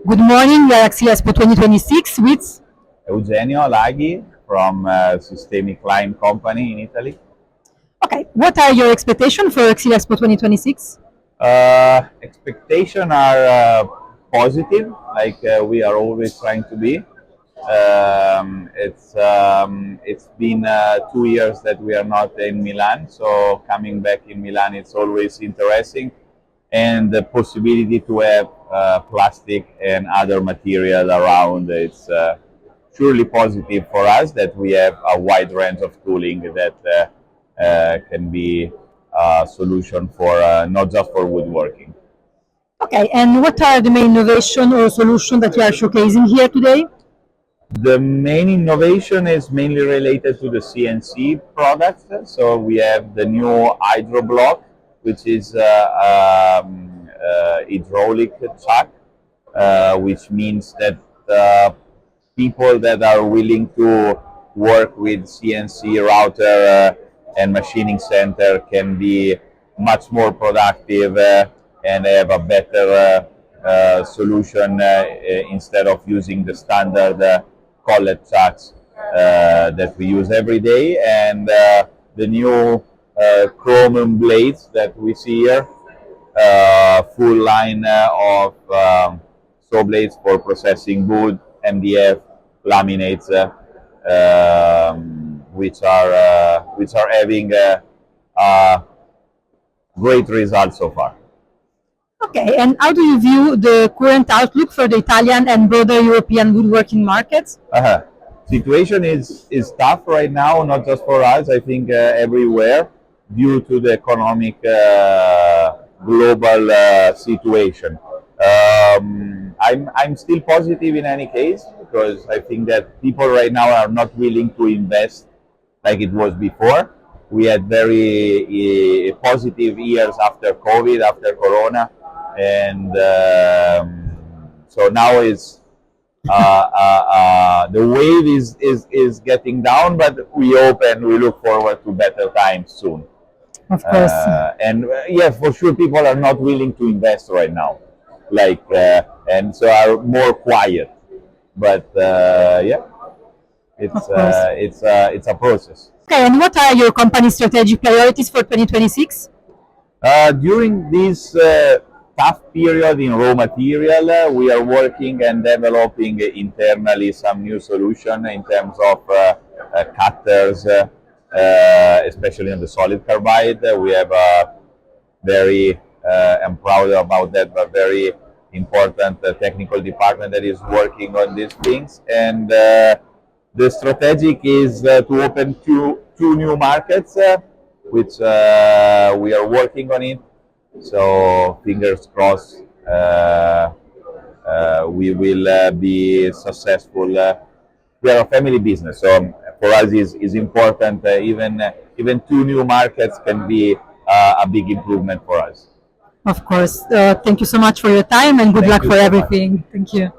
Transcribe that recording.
Good morning, we are at Xylexpo 2026 with... Eugenio Laghi from Sistemi Klein company in Italy. Okay, what are your expectations for Xylexpo 2026? Expectations are positive, like we are always trying to be. It's been 2 years that we are not in Milan, so coming back in Milan it's always interesting, and the possibility to have plastic and other material around, it's surely positive for us that we have a wide range of tooling that can be a solution for not just for woodworking. Okay, and what are the main innovation or solution that you are showcasing here today? The main innovation is mainly related to the CNC products. So we have the new hydro block, which is hydraulic chuck, which means that people that are willing to work with CNC router and machining center can be much more productive and have a better solution instead of using the standard collet chucks that we use every day. And the new chromium blades that we see here, full line of saw blades for processing wood, MDF, laminates, which are having great results so far. Okay, and how do you view the current outlook for the Italian and broader European woodworking markets? Situation is tough right now, not just for us, I think everywhere, due to the economic global situation. I'm still positive in any case, because I think that people right now are not willing to invest like it was before. We had very positive years after COVID, after Corona, and so now is the wave is getting down, but we hope and we look forward to better times soon. Of course. And yeah, for sure, people are not willing to invest right now, like and so are more quiet. But yeah, it's a process. Okay, and what are your company strategic priorities for 2026? During this tough period in raw material, we are working and developing internally some new solution in terms of cutters, especially on the solid carbide. We have a very, I'm proud about that, but very important technical department that is working on these things. And the strategic is to open two new markets, which we are working on it. So fingers crossed, we will be successful. We are a family business, so for us is important. Even two new markets can be a big improvement for us. Of course. Thank you so much for your time and good luck for everything. Thank you.